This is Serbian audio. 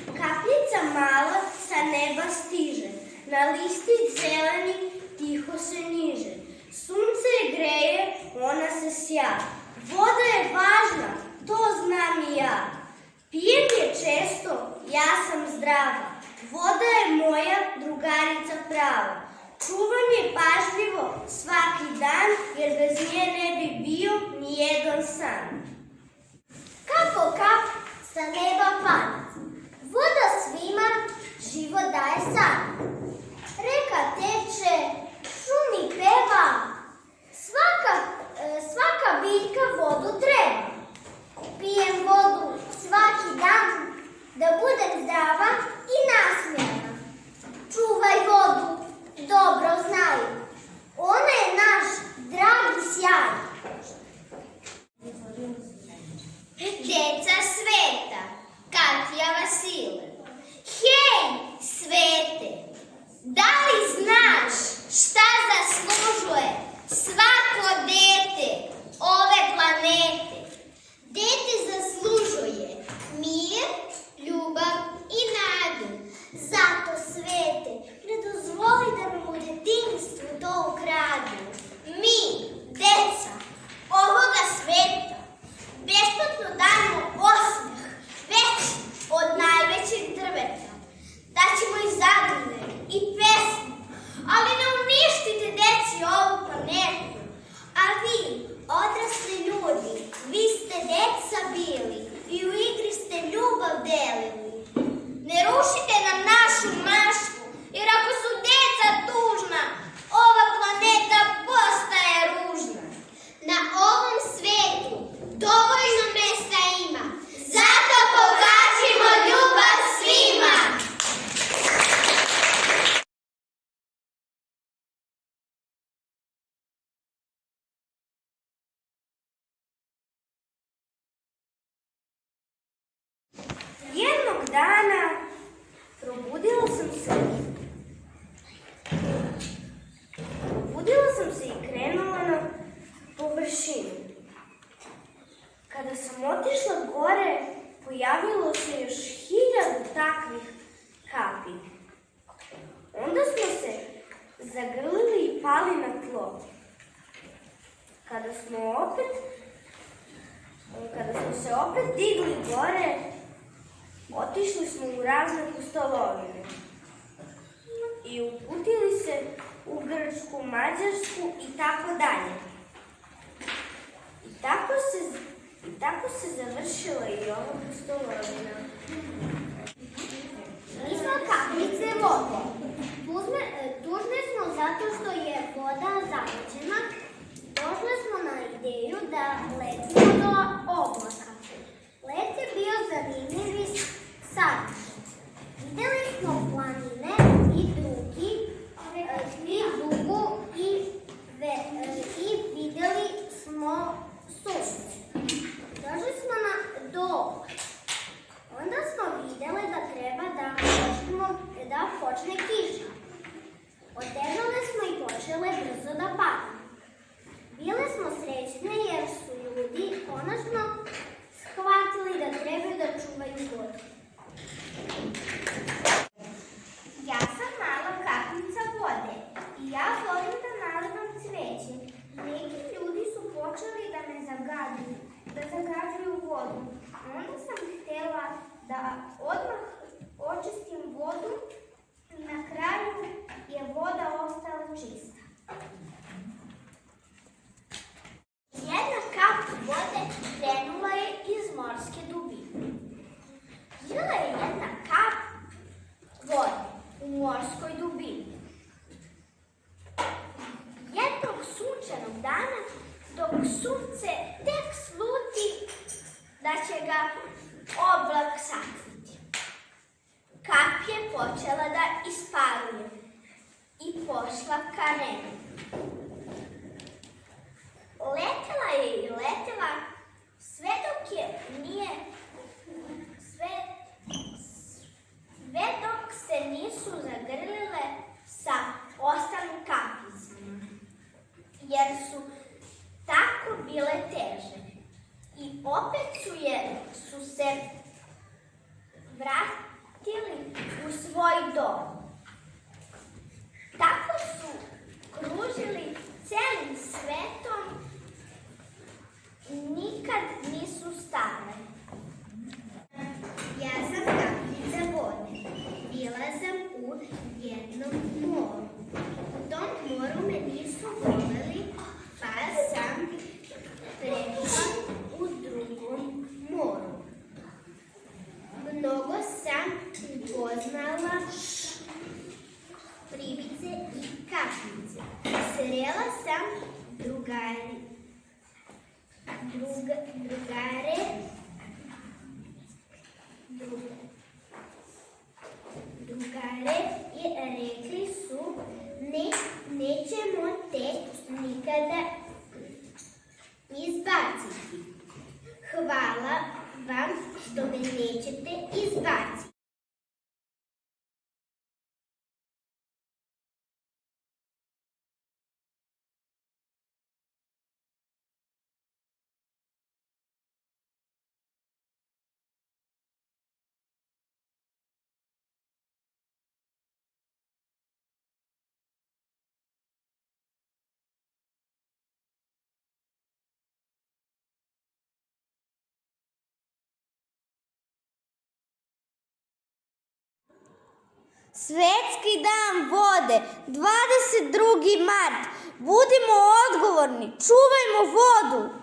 Kapljica mala sa neba stiže, na listić zeleni tiho se niže. Sunce je greje, ona se sja. Voda je važna, to znam i ja. Pijem je često, ja sam zdrava. Voda je moja drugarica prava. Čuvam je pažljivo svaki dan, jer bez nje ne bi bio ni jedan san. Kap po kap sa neba pada, voda svima život daje san. Reka teče, šumi peva, svaka biljka vodu treba. Pijem vodu svaki dan, da budem zdrava i nasmijana. Čuvaj vodu, dobro znaju, ona je naš dragi sjaj. Deca sveta, Katja Vasile. Hej, svete, da li znaš šta zaslužuje svako dete ove planete? Dete zaslužuje mir, ljubav i nadu. Zato svete, ne dozvoli da nam u detinjstvu to ukradu. Mi, deca ovoga sveta, besplatno dajemo osmeh veći od najvećeg drveta. Daćemo i zagrade i pesmu, ali ne uništite deci ovu planetu. A vi, odrasli ljudi, vi ste deca bili i u igri ste ljubav delili. Ne rušite nam našu maštu, jer ako su deca tužna, ova planeta postaje ružna. Na ovom svetu dovoljno mesta ima, zato pokažimo ljubav svima. Jednog dana probudila sam se i krenula na površinu. Kada sam otišla gore, pojavilo se još 1000 takvih kapi. Onda smo se zagrlili i pali na tlo. Kada smo se opet digli gore, otišli smo u razne pustolovine i uputili se u Grčku, Mađarsku i tako dalje. I tako se završila i ova pustolovina. Mi smo kapljice vode. Tužne smo zato što je voda zagađena. Došle smo na ideju da letimo do oblaka. Let je bio zanimljiv i sadržaj. Videli smo planine i dugu i videli smo sunce. Došli smo do oblaka. Onda smo videli da treba da počne kiša. Otežale smo i počele brzo da padaju. Bile smo srećne jer su ljudi konačno shvatili da trebaju da čuvaju vodu. Ja sam mala kapljica vode i ja volim da nalivam cveće. Neki ljudi su počeli da me zagađuju vodu. Onda sam htjela da odmah očistim vodu i na kraju je voda ostala čista. Jedna kap vode krenula je iz morske dubine. Bila je jedna kap vode u morskoj dubini. Jednog sunčanog dana, dok sunce tek sluti da će ga oblak sakriti, kap je počela da isparuje i pošla ka nebu. Letela je i letela sve dok se nisu zagrlile sa ostalim kapljicama, jer su tako bile teže. I opet su se Htela sam drugare i rekli su nećemo te nikada izbaciti. Hvala vam što me nećete izbaciti. Svetski dan vode, 22. mart. Budimo odgovorni, čuvajmo vodu.